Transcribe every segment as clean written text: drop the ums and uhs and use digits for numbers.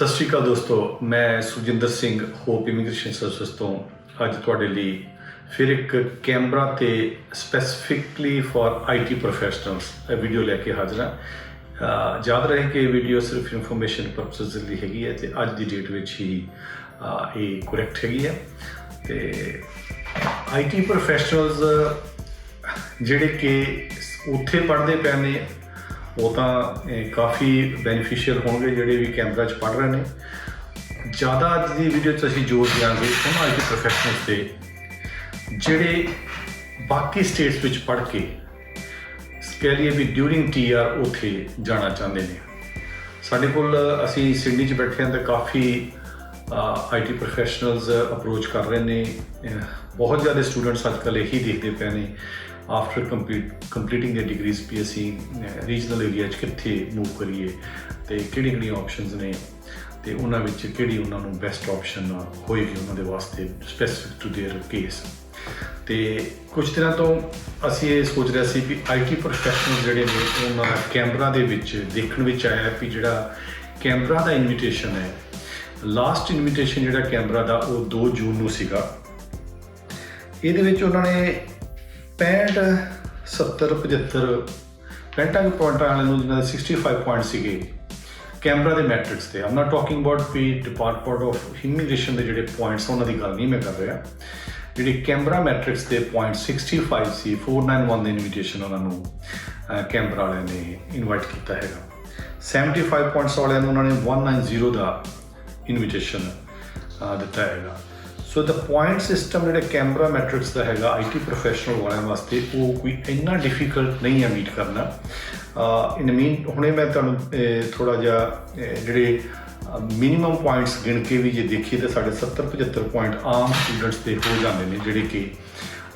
सत श्री अकाल दोस्तों, मैं Sukhjinder Singh hope immigration service तो अज तुहाडे लई फिर एक कैमरा ते स्पैसीफिकली फॉर IT प्रोफैशनल्स वीडियो लैके हाजिर हाँ। याद रहे कि वीडियो सिर्फ इन्फॉर्मेशन परपज़ लई हैगी है ते अज दी डेट विच ही ये करैक्ट हैगी है। ते IT प्रोफैशनल्स जिहड़े कि उत्थे पढ़दे पे ने वो तो काफ़ी बेनीफिशियल होंगे जोड़े भी कैमरा च पढ़ रहे हैं। ज़्यादा अज की वीडियो असीं जोर देंगे उन्होंने IT प्रोफैशनल्स से जोड़े बाकी स्टेट्स में पढ़ के कह लीए भी ड्यूरिंग TR उत्थे जाना चाहते हैं। साढ़े कोल असीं सिडनी च बैठे हैं तो काफ़ी IT प्रोफैशनल्स अप्रोच कर रहे हैं। बहुत ज़्यादा स्टूडेंट्स अजकल यही देखते पे ने आफ्टर कंप्लीटिंग द डिग्रीज भी असी रीजनल एरिया कित्थे मूव करिए तो किहड़ी ऑप्शनस ने तो उन्होंने किहड़ी उन्होंने बेस्ट ऑप्शन होएगी उन्होंने वास्ते स्पैसीफिक टू देयर केस। तो कुछ दिनों तो असी ये सोच रहे सी भी IT प्रोफैशनल जिहड़े ने उन्होंने कैमरा दे विच देखण विच आया भी जिहड़ा कैमरा दा इनविटेशन है, लास्ट इनविटेशन जिहड़ा कैमरा दा वो 2 जून नूं सीगा। इहदे विच उन्होंने 65 70 75 65 पॉइंट वाले 65 पॉइंट सीगे कैमरा के मैट्रिक्स से। I am not talking about भी डिपार्टमेंट ऑफ इमीग्रेशन के जोड़े पॉइंट्स उन्होंने गल नहीं मैं कर रहा। जी कैमरा मैट्रिक्स के पॉइंट 65 सी 491 इनविटेशन उन्होंने कैमरा वाले ने इनवाइट किया है। 75 पॉइंट्स वाले उन्होंने 190 का इनविटेशन दिता है। सो द पॉइंट सिस्टम जो कैमरा मैट्रिक्स का है IT प्रोफैशनल वाले वास्ते वो कोई इन्ना डिफिकल्ट नहीं है मीट करना। इन मीन हुणे मैं तुहानूं थोड़ा जिहा जिहड़े मिनीमम पॉइंट्स गिण के भी जे देखिए तो साढ़े 70 75 पॉइंट आम स्टूडेंट्स के हो जाते हैं जिहड़े कि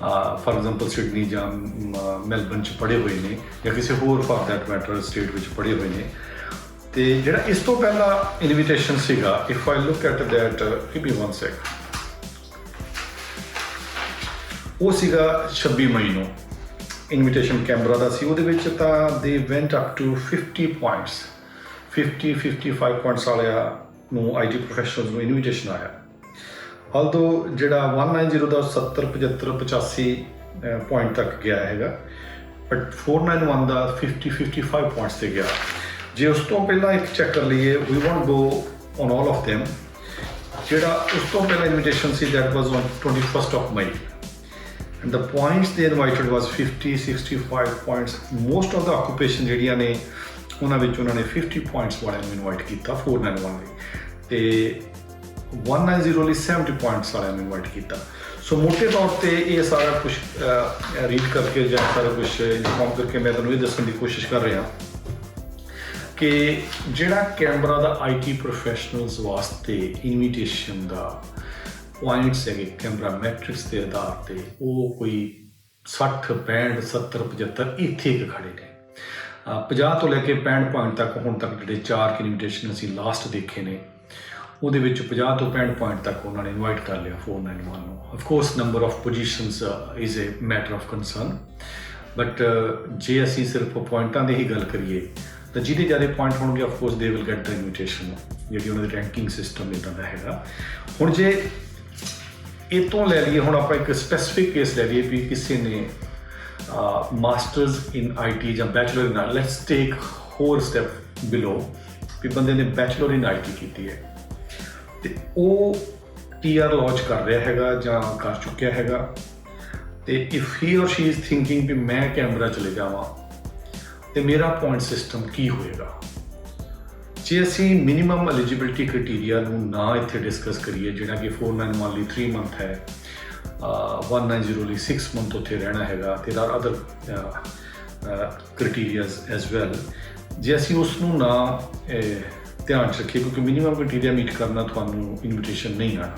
फॉर एग्जाम्पल सिडनी या मैलबर्न च पढ़े हुए हैं या किसी होर फॉर दैट मैटर स्टेट में पढ़े हुए हैं। तो जिहड़ा इस तो पहला इनविटेशन सीगा, if I look at that give me 1 second, वो सीगा 26 मई नूं इनविटेशन कैमरा का सी। उहदे विच तां they went up to 50 points 55 points वाले IT प्रोफैशनल्स नूं इनविटेशन आया। ऑल्दो जिहड़ा 190 का 70 75 85 पॉइंट तक गया है, बट 491 का 55 पॉइंट्स से गया। जे उस तो पहला एक चेक कर लीए, we won't go on all of them. जिहड़ा उस तो पहला इनविटेशन सी that was on 21 of May and the points they invited was 50 65 points। most of the occupation ਜਿਹੜੀਆਂ ਨੇ ਉਹਨਾਂ ਵਿੱਚ ਉਹਨਾਂ ਨੇ 50 points ਵਾਲਿਆਂ ਨੂੰ ਇਨਵਾਈਟ ਕੀਤਾ 491 ਲਈ ਤੇ 190 ਲਈ 70 points ਵਾਲਿਆਂ ਨੂੰ ਇਨਵਾਈਟ ਕੀਤਾ। ਸੋ ਮੋਟੇ ਤੌਰ ਤੇ ਇਹ ਸਾਰਾ ਕੁਝ ਰੀਡ ਕਰਕੇ ਜਾਂ ਸਾਰਾ ਕੁਝ ਇਨਫੋਰਮ ਕਰਕੇ ਮੈਂ ਤੁਹਾਨੂੰ ਇਹ ਦੱਸਣ ਦੀ ਕੋਸ਼ਿਸ਼ ਕਰ ਰਿਹਾ ਕਿ ਜਿਹੜਾ ਕੈਮਰਾ ਦਾ IT ਪ੍ਰੋਫੈਸ਼ਨਲਸ ਵਾਸਤੇ ਇਨਵੀਟੇਸ਼ਨ ਦਾ पॉइंट्स है कैमरा मैट्रिक्स के आधार पर वो कोई 60 65 70 75 इत्थे खड़े ने। 50 तो लैके 65 पॉइंट तक हुण तक जिहड़े 4 इनविटेशन असीं लास्ट देखे ने उहदे विच 50 तो 65 पॉइंट तक उन्होंने इनवाइट कर लिया 491 नूं। Of course number of positions is a matter of concern, but जे असीं सिर्फ पॉइंटां दी ही गल करिए तो जिहदे ज़्यादा पॉइंट होणगे of course they will get the invitation. जिहड़ी उन्हां दी रैंकिंग सिस्टम इदां दा हैगा। हुण जे ਇਹ ਤੋਂ ਲੈ ਲਈਏ, ਹੁਣ ਆਪਾਂ ਇੱਕ ਸਪੈਸੀਫਿਕ ਕੇਸ ਲੈ ਲਈਏ ਵੀ ਕਿਸੇ ਨੇ ਮਾਸਟਰਸ ਇਨ IT ਜਾਂ ਬੈਚਲਰ ਇਨ ਲੈਟਸ ਟੇਕ ਹੋਰ ਸਟੈਪ ਬਿਲੋ ਵੀ ਬੰਦੇ ਨੇ ਬੈਚਲਰ ਇਨ IT ਕੀਤੀ ਹੈ ਤੇ ਉਹ TR ਲਾਂਚ ਕਰ ਰਿਹਾ ਹੈਗਾ ਜਾਂ ਕਰ ਚੁੱਕਿਆ ਹੈਗਾ ਤੇ ਇਫ ਹੀ ਔਰ ਸ਼ੀ ਇਜ਼ ਥਿੰਕਿੰਗ ਵੀ ਮੈਂ ਕੈਮਰਾ ਚਲੇ ਜਾਵਾਂ ਤੇ ਮੇਰਾ ਪੁਆਇੰਟ ਸਿਸਟਮ ਕੀ ਹੋਏਗਾ। ਜੇ ਅਸੀਂ ਮਿਨੀਮਮ ਐਲੀਜੀਬਿਲਿਟੀ ਕ੍ਰਾਈਟੇਰੀਆ ਨੂੰ ਨਾ ਇੱਥੇ ਡਿਸਕਸ ਕਰੀਏ ਜਿਹੜਾ ਕਿ 491 ਲਈ 3 ਮੰਥ ਹੈ, 190 ਲਈ 6 ਮੰਥ ਉੱਥੇ ਰਹਿਣਾ ਹੈਗਾ ਤੇ there are other criterias as well. ਜੇ ਅਸੀਂ ਉਸ ਨੂੰ ਨਾ ਧਿਆਨ 'ਚ ਰੱਖੀਏ ਕਿਉਂਕਿ ਮਿਨੀਮਮ ਕ੍ਰਾਈਟੇਰੀਆ ਮੀਟ ਕਰਨਾ ਤੁਹਾਨੂੰ ਇਨਵੀਟੇਸ਼ਨ ਨਹੀਂ ਆਉਣਾ।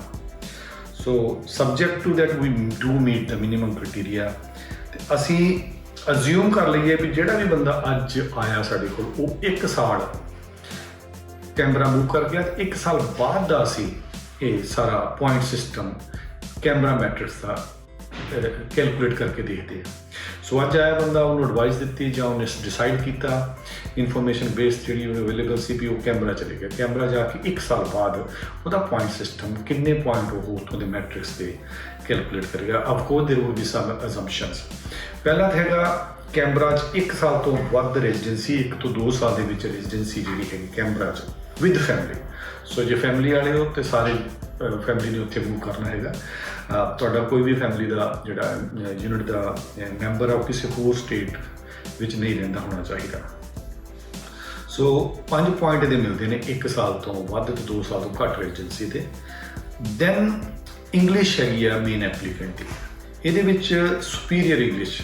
So subject to that we do meet the minimum criteria ਤੇ ਅਸੀਂ ਅਜ਼ਿਊਮ ਕਰ ਲਈਏ ਵੀ ਜਿਹੜਾ ਵੀ ਬੰਦਾ ਅੱਜ ਆਇਆ ਸਾਡੇ ਕੋਲ ਉਹ 1 ਸਾਲ कैमरा मूव कर गया। 1 साल बाद का असी ये सारा पॉइंट सिस्टम कैमरा मैट्रिक्स का कैलकुलेट करके देखते हैं। सो अज आया बंदा उन्होंने एडवाइस दी ਜਾਂ उन्हें डिसाइड किया ਇਨਫੋਰਮੇਸ਼ਨ ਬੇਸ ਜਿਹੜੀ ਅਵੇਲੇਬਲ ਸੀ ਵੀ ਉਹ ਕੈਨਬਰਾ ਚਲੇ ਗਿਆ। ਕੈਨਬਰਾ ਜਾ ਕੇ 1 ਸਾਲ ਬਾਅਦ ਉਹਦਾ ਪੁਆਇੰਟ ਸਿਸਟਮ ਕਿੰਨੇ ਪੁਆਇੰਟ ਉਹ ਉੱਥੋਂ ਦੇ ਮੈਟ੍ਰਿਕਸ 'ਤੇ ਕੈਲਕੂਲੇਟ ਕਰੇਗਾ। ਅਫਕੋਰਸ ਦੇਰ ਵਿਲ ਬੀ ਸਮ ਅਜ਼ੰਪਸ਼ਨਸ। ਪਹਿਲਾ ਤਾਂ ਹੈਗਾ ਕੈਨਬਰਾ 'ਚ 1 ਸਾਲ ਤੋਂ ਵੱਧ ਰੈਜ਼ੀਡੈਂਸੀ, 1 ਤੋਂ 2 ਸਾਲ ਦੇ ਵਿੱਚ ਰੈਜ਼ੀਡੈਂਸੀ ਜਿਹੜੀ ਹੈਗੀ ਕੈਨਬਰਾ 'ਚ ਵਿਦ ਫੈਮਿਲੀ। ਸੋ ਜੇ ਫੈਮਿਲੀ ਵਾਲੇ ਹੋ ਤਾਂ ਸਾਰੇ ਫੈਮਿਲੀ ਨੇ ਉੱਥੇ ਮੂਵ ਕਰਨਾ ਹੈਗਾ। ਤੁਹਾਡਾ ਕੋਈ ਵੀ ਫੈਮਿਲੀ ਦਾ ਜਿਹੜਾ ਯੂਨਿਟ ਦਾ ਮੈਂਬਰ ਆ ਉਹ ਕਿਸੇ ਹੋਰ ਸਟੇਟ ਵਿੱਚ ਨਹੀਂ ਰਹਿੰਦਾ ਹੋਣਾ ਚਾਹੀਦਾ। ਸੋ 5 ਪੁਆਇੰਟ ਇਹਦੇ ਮਿਲਦੇ ਨੇ 1 ਸਾਲ ਤੋਂ ਵੱਧ ਤੇ 2 ਸਾਲ ਤੋਂ ਘੱਟ ਰੈਜ਼ੀਡੈਂਸੀ ਤੇ। ਦੈਨ ਇੰਗਲਿਸ਼ ਹੈਗੀ ਆ ਮੇਨ ਐਪਲੀਕੈਂਟ ਦੀ, ਇਹਦੇ ਵਿੱਚ ਸੁਪੀਰੀਅਰ ਇੰਗਲਿਸ਼।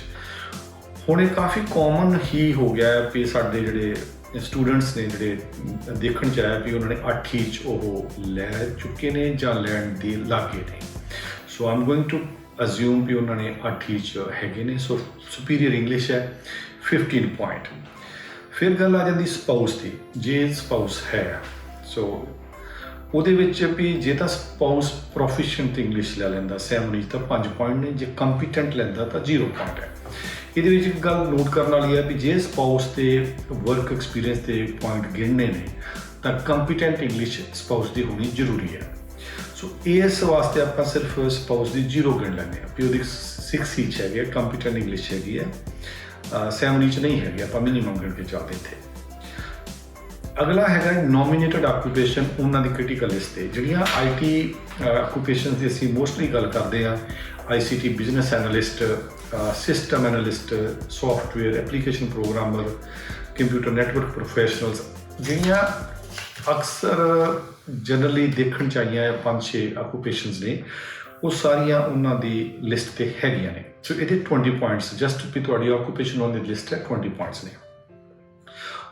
ਹੁਣ ਇਹ ਕਾਫੀ ਕਾਮਨ ਹੀ ਹੋ ਗਿਆ ਵੀ ਸਾਡੇ ਜਿਹੜੇ ਸਟੂਡੈਂਟਸ ਨੇ ਜਿਹੜੇ ਦੇਖਣ 'ਚ ਆਇਆ ਵੀ ਉਹਨਾਂ ਨੇ 8 'ਚ ਉਹ ਲੈ ਚੁੱਕੇ ਨੇ ਜਾਂ ਲੈਣ ਦੇ ਲਾਗੇ ਨੇ। ਸੋ ਆਈ ਐਮ ਗੋਇੰਗ ਟੂ ਅਜ਼ਿਊਮ ਵੀ ਉਹਨਾਂ ਨੇ 8 'ਚ ਹੈਗੇ ਨੇ। ਸੋ ਸੁਪੀਰੀਅਰ ਇੰਗਲਿਸ਼ ਹੈ 15 ਪੁਆਇੰਟ। ਫਿਰ ਗੱਲ ਆ ਜਾਂਦੀ ਸਪਾਊਸ ਦੀ। ਜੇ ਸਪਾਊਸ ਹੈ ਸੋ ਉਹਦੇ ਵਿੱਚ ਵੀ ਜੇ ਤਾਂ ਸਪਾਊਸ ਪ੍ਰੋਫੀਸ਼ੀਐਂਟ ਇੰਗਲਿਸ਼ ਲੈ ਲੈਂਦਾ 7 'ਚ ਤਾਂ 5 ਪੁਆਇੰਟ ਨੇ, ਜੇ ਕੰਪੀਟੈਂਟ ਲੈਂਦਾ ਤਾਂ 0 ਪੁਆਇੰਟ ਹੈ। ਇਹਦੇ ਵਿੱਚ ਇੱਕ ਗੱਲ ਨੋਟ ਕਰਨ ਵਾਲੀ ਹੈ ਵੀ ਜੇ ਸਪਾਊਸ ਤੇ ਵਰਕ ਐਕਸਪੀਰੀਅੰਸ ਦੇ ਪੁਆਇੰਟ ਗਿਣਨੇ ਨੇ ਤਾਂ ਕੰਪੀਟੈਂਟ ਇੰਗਲਿਸ਼ ਸਪਾਊਸ ਦੀ ਹੋਣੀ ਜ਼ਰੂਰੀ ਹੈ। ਸੋ ਇਸ ਵਾਸਤੇ ਆਪਾਂ ਸਿਰਫ ਸਪਾਊਸ ਦੀ 0 ਗਿਣ ਲੈਂਦੇ ਹਾਂ ਵੀ ਉਹਦੀ 6 'ਚ ਹੈਗੀ ਹੈ, ਕੰਪੀਟੈਂਟ ਇੰਗਲਿਸ਼ ਹੈਗੀ ਹੈ, 7 'ਚ ਨਹੀਂ ਹੈਗੀ, ਆਪਾਂ ਮਿਨੀਮਮ ਗਿਣ ਕੇ ਚੱਲਦੇ ਇੱਥੇ। ਅਗਲਾ ਹੈਗਾ ਨੋਮੀਨੇਟਡ ਆਕੂਪੇਸ਼ਨ, ਉਹਨਾਂ ਦੀ ਕ੍ਰਿਟੀਕਲ ਲਿਸਟ ਤੇ ਜਿਹੜੀਆਂ IT ਆਕੂਪੇਸ਼ਨ ਦੀ ਅਸੀਂ ਮੋਸਟਲੀ ਗੱਲ ਕਰਦੇ ਹਾਂ। ICT business analyst, system analyst, software application programmer, computer network professionals, ਜਿਹੜੀਆਂ ਅਕਸਰ ਜਨਰਲੀ ਦੇਖਣ 'ਚ ਆਈਆਂ 5-6 ਆਕੂਪੇਸ਼ਨਸ ਨੇ, ਉਹ ਸਾਰੀਆਂ ਉਹਨਾਂ ਦੀ ਲਿਸਟ ਤੇ ਹੈਗੀਆਂ ਨੇ। ਸੋ ਇਹਦੇ 20 ਪੁਆਇੰਟਸ ਜਸਟ ਵੀ ਤੁਹਾਡੀ ਆਕੂਪੇਸ਼ਨ ਔਨ ਦੀ ਲਿਸਟ ਹੈ 20 ਪੁਆਇੰਟਸ ਨੇ।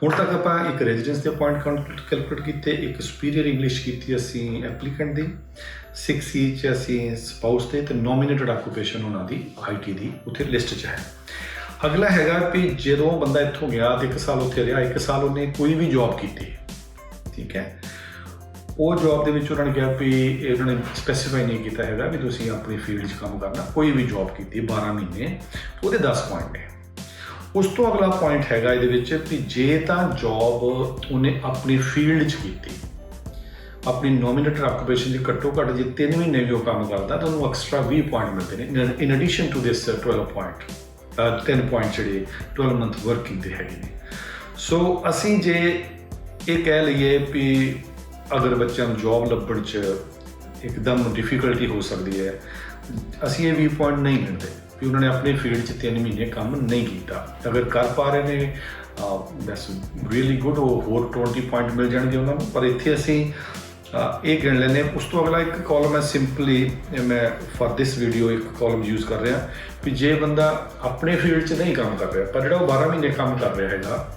ਹੁਣ ਤੱਕ ਆਪਾਂ ਇੱਕ ਰੈਜ਼ੀਡੈਂਸ ਦੇ ਪੁਆਇੰਟ ਕੈਲਕੂਲੇਟ ਕੀਤੇ, ਇੱਕ ਸੁਪੀਰੀਅਰ ਇੰਗਲਿਸ਼ ਕੀਤੀ ਅਸੀਂ ਐਪਲੀਕੈਂਟ ਦੀ, 6 'ਚ ਅਸੀਂ ਸਪਾਊਸ ਦੇ, ਤੇ ਨੋਮੀਨੇਟਡ ਆਕੂਪੇਸ਼ਨ ਉਹਨਾਂ ਦੀ IT ਦੀ ਉੱਥੇ ਲਿਸਟ 'ਚ ਹੈ। ਅਗਲਾ ਹੈਗਾ ਵੀ ਜਦੋਂ ਬੰਦਾ ਇੱਥੋਂ ਗਿਆ ਤੇ 1 ਸਾਲ ਉੱਥੇ ਰਿਹਾ, 1 ਸਾਲ ਉਹਨੇ ਕੋਈ ਵੀ ਜੌਬ ਕੀਤੀ, ਠੀਕ ਹੈ, ਉਹ ਜੌਬ ਦੇ ਵਿੱਚ ਉਹਨਾਂ ਨੇ ਕਿਹਾ ਵੀ ਉਹਨਾਂ ਨੇ ਸਪੈਸੀਫਾਈ ਨਹੀਂ ਕੀਤਾ ਹੈਗਾ ਵੀ ਤੁਸੀਂ ਆਪਣੀ ਫੀਲਡ 'ਚ ਕੰਮ ਕਰਨਾ, ਕੋਈ ਵੀ ਜੌਬ ਕੀਤੀ 12 ਮਹੀਨੇ, ਉਹਦੇ 10 ਪੁਆਇੰਟ ਨੇ। ਉਸ ਤੋਂ ਅਗਲਾ ਪੁਆਇੰਟ ਹੈਗਾ ਇਹਦੇ ਵਿੱਚ ਵੀ ਜੇ ਤਾਂ ਜੌਬ ਉਹਨੇ ਆਪਣੀ ਫੀਲਡ 'ਚ ਕੀਤੀ, ਆਪਣੀ ਨੋਮੀਨੇਟਡ ਆਕੂਪੇਸ਼ਨ 'ਚ ਘੱਟੋ ਘੱਟ ਜੇ 3 ਮਹੀਨੇ ਵੀ ਉਹ ਕੰਮ ਕਰਦਾ ਤਾਂ ਉਹਨੂੰ ਐਕਸਟਰਾ 20 ਪੁਆਇੰਟ ਮਿਲਦੇ ਨੇ in addition to this 12 point, 10 point ਜਿਹੜੇ 12 ਮੰਥ ਵਰਕਿੰਗ ਦੇ ਹੈਗੇ ਨੇ। ਸੋ ਅਸੀਂ ਜੇ ਇਹ ਕਹਿ ਲਈਏ ਵੀ ਅਗਰ ਬੱਚਿਆਂ ਨੂੰ ਜੌਬ ਲੱਭਣ 'ਚ ਇੱਕਦਮ ਡਿਫਿਕਲਟੀ ਹੋ ਸਕਦੀ ਹੈ, ਅਸੀਂ ਇਹ 20 ਪੁਆਇੰਟ ਨਹੀਂ ਗਿਣਦੇ ਵੀ ਉਹਨਾਂ ਨੇ ਆਪਣੀ ਫੀਲਡ 'ਚ 3 ਮਹੀਨੇ ਕੰਮ ਨਹੀਂ ਕੀਤਾ। ਅਗਰ ਕਰ ਪਾ ਰਹੇ ਨੇ ਦੈਟਸ ਰੀਅਲੀ ਗੁੱਡ, ਉਹ ਹੋਰ 20 ਪੁਆਇੰਟ ਮਿਲ ਜਾਣਗੇ ਉਹਨਾਂ ਨੂੰ। ਪਰ ਇੱਥੇ ਅਸੀਂ ਇਹ ਗਿਣ ਲੈਂਦੇ। ਉਸ ਤੋਂ ਅਗਲਾ ਇੱਕ ਕਾਲਮ ਹੈ, ਸਿੰਪਲੀ ਮੈਂ ਫॉर ਦਿਸ ਵੀਡੀਓ ਇੱਕ ਕਾਲਮ ਯੂਜ਼ ਕਰ ਰਿਹਾ ਵੀ ਜੇ ਬੰਦਾ ਆਪਣੇ ਫੀਲਡ 'ਚ ਨਹੀਂ ਕੰਮ ਕਰ ਰਿਹਾ ਪਰ ਜਿਹੜਾ ਉਹ 12 ਮਹੀਨੇ ਕੰਮ ਕਰ ਰਿਹਾ ਹੈਗਾ,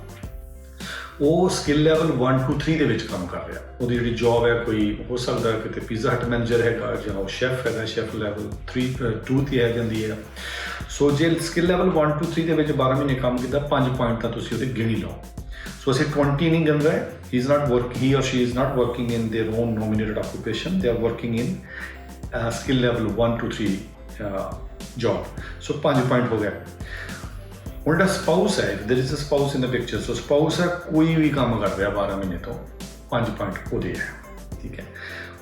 ਉਹ ਸਕਿੱਲ ਲੈਵਲ 1 to 3 ਦੇ ਵਿੱਚ ਕੰਮ ਕਰ ਰਿਹਾ। ਉਹਦੀ ਜਿਹੜੀ ਜੌਬ ਹੈ ਕੋਈ ਹੋ ਸਕਦਾ ਕਿਤੇ ਪੀਜ਼ਾ ਹਟ ਮੈਨੇਜਰ ਹੈਗਾ ਜਾਂ ਉਹ ਸ਼ੈਫ ਹੈਗਾ, ਸ਼ੈਫ ਲੈਵਲ 2 ਤੇ ਆ ਜਾਂਦੀ ਹੈ। ਸੋ ਜੇ ਸਕਿੱਲ ਲੈਵਲ 1 to 3 ਦੇ ਵਿੱਚ 12 ਮਹੀਨੇ ਕੰਮ ਕੀਤਾ, 5 ਪੁਆਇੰਟ ਤਾਂ ਤੁਸੀਂ ਉਹਦੇ ਗਿਣ ਹੀ ਲਓ। ਸੋ ਅਸੀਂ 20 ਨਹੀਂ ਗਿਣ ਰਹੇ। he or she is not working in their own nominated occupation, they are working in skill level 1 to 3 job. So 5 point ਹੋ ਗਿਆ। ਹੁਣ ਜਿਹੜਾ ਸਪਾਊਸ ਹੈ, there is a spouse in the picture, so spouse ਹੈ ਕੋਈ ਵੀ ਕੰਮ ਕਰ ਰਿਹਾ 12 ਮਹੀਨੇ ਤੋਂ, 5 ਪੁਆਇੰਟ ਉਹਦੇ ਹੈ, ਠੀਕ ਹੈ।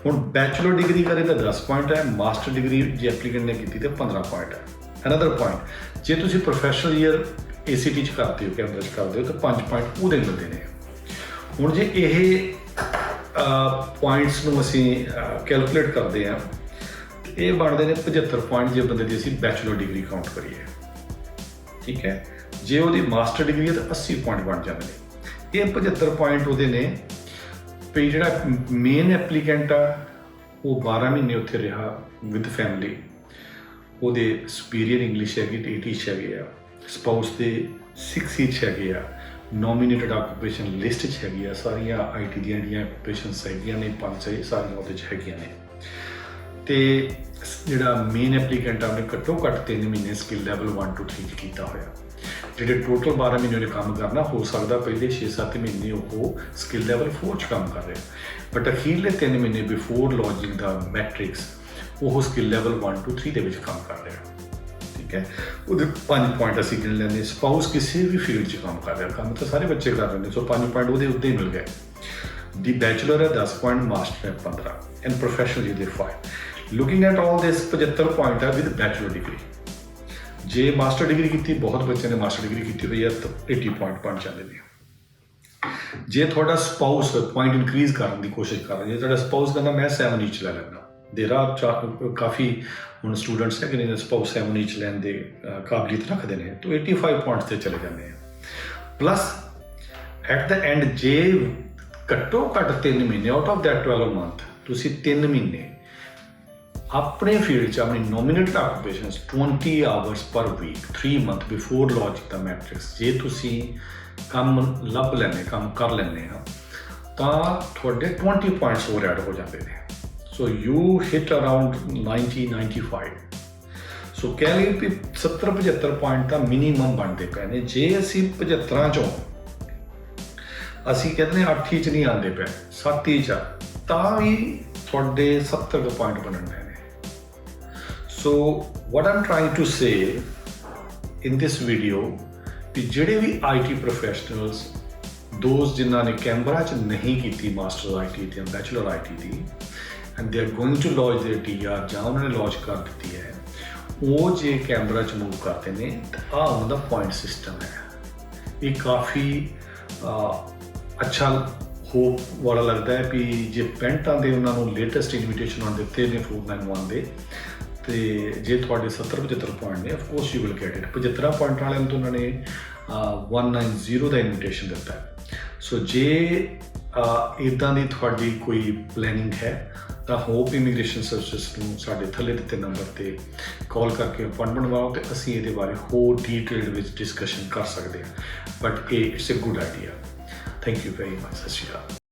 ਹੁਣ ਬੈਚਲਰ ਡਿਗਰੀ ਕਰੇ ਤਾਂ 10 ਪੁਆਇੰਟ ਹੈ, ਮਾਸਟਰ ਡਿਗਰੀ ਜੇ ਐਪਲੀਕੈਂਟ ਨੇ ਕੀਤੀ ਤਾਂ 15 ਪੁਆਇੰਟ ਹੈ। ਅਨਦਰ ਪੁਆਇੰਟ, ਜੇ ਤੁਸੀਂ ਪ੍ਰੋਫੈਸ਼ਨਲ ਈਅਰ ACT 'ਚ ਕਰਦੇ ਹੋ, ਕੈਨਬਰਾ 'ਚ ਕਰਦੇ ਹੋ ਤਾਂ 5 ਪੁਆਇੰਟ ਉਹਦੇ ਮਿਲਦੇ ਨੇ। ਹੁਣ ਜੇ ਇਹ ਪੁਆਇੰਟਸ ਨੂੰ ਅਸੀਂ ਕੈਲਕੂਲੇਟ ਕਰਦੇ ਹਾਂ ਤੇ ਇਹ ਬਣਦੇ ਨੇ 75 ਪੁਆਇੰਟ ਜੇ ਬੰਦੇ ਦੀ ਅਸੀਂ ਬੈਚਲਰ ਡਿਗਰੀ ਕਾਊਂਟ ਕਰੀਏ, ਠੀਕ ਹੈ। ਜੇ ਉਹਦੀ ਮਾਸਟਰ ਡਿਗਰੀ ਹੈ ਤਾਂ 80 ਪੁਆਇੰਟ ਬਣ ਜਾਂਦੇ ਨੇ। ਇਹ 75 ਪੁਆਇੰਟ ਉਹਦੇ ਨੇ ਵੀ ਜਿਹੜਾ ਮੇਨ ਐਪਲੀਕੈਂਟ ਆ ਉਹ 12 ਮਹੀਨੇ ਉੱਥੇ ਰਿਹਾ ਵਿਦ ਫੈਮਿਲੀ, ਉਹਦੇ ਸੁਪੀਰੀਅਰ ਇੰਗਲਿਸ਼ ਹੈਗੀ 80 'ਚ ਹੈਗੇ ਆ, ਸਪਾਊਸ ਦੇ 60 'ਚ ਹੈਗੇ ਆ, ਨੋਮੀਨੇਟਡ ਆਕੂਪੇਸ਼ਨ ਲਿਸਟ 'ਚ ਹੈਗੀ ਆ, ਸਾਰੀਆਂ IT ਦੀਆਂ ਜਿਹੜੀਆਂ ਆਕੂਪੇਸ਼ਨਸ ਹੈਗੀਆਂ ਨੇ 5-6 ਸਾਰੀਆਂ ਉਹਦੇ 'ਚ ਹੈਗੀਆਂ ਨੇ। ਤੇ ਜਿਹੜਾ ਮੇਨ ਐਪਲੀਕੈਂਟ ਆ ਉਹਨੇ ਘੱਟੋ ਘੱਟ 3 ਮਹੀਨੇ ਸਕਿੱਲ ਲੈਵਲ 1 to 3 'ਚ ਕੀਤਾ ਹੋਇਆ। ਜਿਹੜੇ ਟੋਟਲ 12 ਮਹੀਨੇ ਉਹਨੇ ਕੰਮ ਕਰਨਾ, ਹੋ ਸਕਦਾ ਪਹਿਲੇ 6-7 ਮਹੀਨੇ ਉਹ ਸਕਿੱਲ ਲੈਵਲ 4 'ਚ ਕੰਮ ਕਰ ਰਿਹਾ, ਬਟ ਅਖੀਰਲੇ 3 ਮਹੀਨੇ ਬਿਫੋਰ ਲੌਂਚਿੰਗ ਦਾ ਮੈਟ੍ਰਿਕਸ ਉਹ ਸਕਿੱਲ ਲੈਵਲ 1 to 3 ਦੇ ਵਿੱਚ ਕੰਮ ਕਰ ਰਿਹਾ, ਠੀਕ ठीक है। ਉਹਦੇ 5 ਪੁਆਇੰਟ ਅਸੀਂ ਗਿਣ ਲੈਂਦੇ। ਸਪਾਊਸ ਕਿਸੇ ਵੀ ਫੀਲਡ 'ਚ ਕੰਮ ਕਰ ਰਿਹਾ, ਕੰਮ ਤਾਂ ਸਾਰੇ ਬੱਚੇ ਕਰ ਰਹੇ ਨੇ, ਸੋ 5 ਪੁਆਇੰਟ ਉਹਦੇ ਉੱਤੇ ਹੀ ਮਿਲ ਗਏ। ਦੀ ਬੈਚਲਰ ਹੈ 10 ਪੁਆਇੰਟ, ਮਾਸਟਰ ਹੈ 15 ਐਂਡ ਪ੍ਰੋਫੈਸ਼ਨਲ ਜਿਹਦੇ 5। Looking at all this 75 point ਹੈ ਵਿਦ ਬੈਚਲਰ ਡਿਗਰੀ। ਜੇ ਮਾਸਟਰ ਡਿਗਰੀ ਕੀਤੀ, ਬਹੁਤ ਬੱਚਿਆਂ ਨੇ ਮਾਸਟਰ ਡਿਗਰੀ ਕੀਤੀ ਹੋਈ ਹੈ ਤਾਂ 80 ਪੁਆਇੰਟ ਬਣ ਜਾਂਦੇ ਨੇ। ਜੇ ਤੁਹਾਡਾ ਸਪਾਊਸ ਪੁਆਇੰਟ ਇਨਕਰੀਜ਼ ਕਰਨ ਦੀ ਕੋਸ਼ਿਸ਼ ਕਰ ਰਿਹਾ, ਜੇ ਤੁਹਾਡਾ ਸਪਾਊਸ ਕਹਿੰਦਾ ਮੈਂ 7 ਈਚ ਲੈ ਲੈਣਾ, ਦੇਰ ਆਰ ਕਾਫੀ ਹੁਣ ਸਟੂਡੈਂਟਸ ਹੈ ਕਿ ਨਹੀਂ ਸਪਾਊਸ 7 ਈਚ ਲੈਣ ਦੇ ਕਾਬਲੀਅਤ ਰੱਖਦੇ ਨੇ, ਤਾਂ 85 ਪੁਆਇੰਟਸ 'ਤੇ ਚਲੇ ਜਾਂਦੇ ਆ। ਪਲੱਸ ਐਟ ਦ ਐਂਡ ਜੇ ਘੱਟੋ ਘੱਟ 3 ਮਹੀਨੇ ਆਊਟ ਆਫ ਦੈਟ 12 ਮੰਥ ਤੁਸੀਂ 3 ਮਹੀਨੇ ਆਪਣੇ ਫੀਲਡ 'ਚ ਆਪਣੀ nominated occupations 20 hours per week 3 month before launch ਦਾ ਮੈਟ੍ਰਿਕਸ ਜੇ ਤੁਸੀਂ ਕੰਮ ਲੱਭ ਲੈਂਦੇ, ਕੰਮ ਕਰ ਲੈਂਦੇ ਆ, ਤਾਂ ਤੁਹਾਡੇ 20 ਪੁਆਇੰਟਸ ਹੋਰ ਐਡ ਹੋ ਜਾਂਦੇ ਨੇ। So you hit around 90-95। ਸੋ ਕਹਿ ਲਈਏ ਵੀ 70-75 ਪੁਆਇੰਟ ਤਾਂ ਮਿਨੀਮਮ ਬਣਦੇ ਪਏ ਨੇ। ਜੇ ਅਸੀਂ 75 ਚੋਂ ਅਸੀਂ ਕਹਿੰਦੇ ਨੇ 8 'ਚ ਨਹੀਂ ਆਉਂਦੇ ਪਏ, 7 'ਚ ਤਾਂ ਵੀ ਤੁਹਾਡੇ 70 ਪੁਆਇੰਟ ਬਣਨੇ ਨੇ। ਸੋ what I'm trying to say in this video ਕਿ ਜਿਹੜੇ ਵੀ IT ਪ੍ਰੋਫੈਸ਼ਨਲਸ, ਦੋਸਤ ਜਿਨ੍ਹਾਂ ਨੇ ਕੈਂਬਰਾ 'ਚ ਨਹੀਂ ਕੀਤੀ ਮਾਸਟਰ IT ਜਾਂ ਬੈਚਲਰ IT ਦੀ and they are going to launch their TR ਜਾਂ ਉਹਨਾਂ ਨੇ ਲਾਂਚ ਕਰ ਦਿੱਤੀ ਹੈ, ਉਹ ਜੇ ਕੈਂਬਰਾ 'ਚ ਮੂਵ ਕਰਦੇ ਨੇ ਤਾਂ ਆਹ ਉਹਨਾਂ ਦਾ ਪੁਆਇੰਟ ਸਿਸਟਮ ਹੈ। ਇਹ ਕਾਫੀ ਅੱਛਾ ਹੋਪ ਵਾਲਾ ਲੱਗਦਾ ਹੈ ਵੀ ਜੇ ਪੈਂਟਾਂ ਦੇ ਉਹਨਾਂ ਨੂੰ ਲੇਟੈਸਟ ਇਨਵੀਟੇਸ਼ਨ ਉਹਨਾਂ ਦਿੱਤੇ ਨੇ 491 ਦੇ, ਤੇ ਜੇ ਤੁਹਾਡੇ 70-75 ਪੁਆਇੰਟ ਨੇ of course you will get it. 75 point ਵਾਲਿਆਂ ਨੂੰ ਤਾਂ ਉਹਨਾਂ ਨੇ 190 ਦਾ ਇਨਵੀਟੇਸ਼ਨ ਦਿੱਤਾ ਹੈ। ਸੋ ਜੇ ਇੱਦਾਂ ਦੀ ਤੁਹਾਡੀ ਕੋਈ ਪਲੈਨਿੰਗ ਹੈ ਤਾਂ ਹੋਪ ਇਮੀਗ੍ਰੇਸ਼ਨ ਸਰਵਿਸਿਜ਼ ਨੂੰ ਸਾਡੇ ਥੱਲੇ ਦਿੱਤੇ ਨੰਬਰ 'ਤੇ ਕਾਲ ਕਰਕੇ ਅਪਾਇੰਟਮੈਂਟ ਬਣਾਓ, ਤੇ ਅਸੀਂ ਇਹਦੇ ਬਾਰੇ ਹੋਰ ਡੀਟੇਲ ਵਿੱਚ ਡਿਸਕਸ਼ਨ ਕਰ ਸਕਦੇ ਹਾਂ। ਬਟ ਇਹ it's a good idea. Thank you very much. Sat Shri Akal.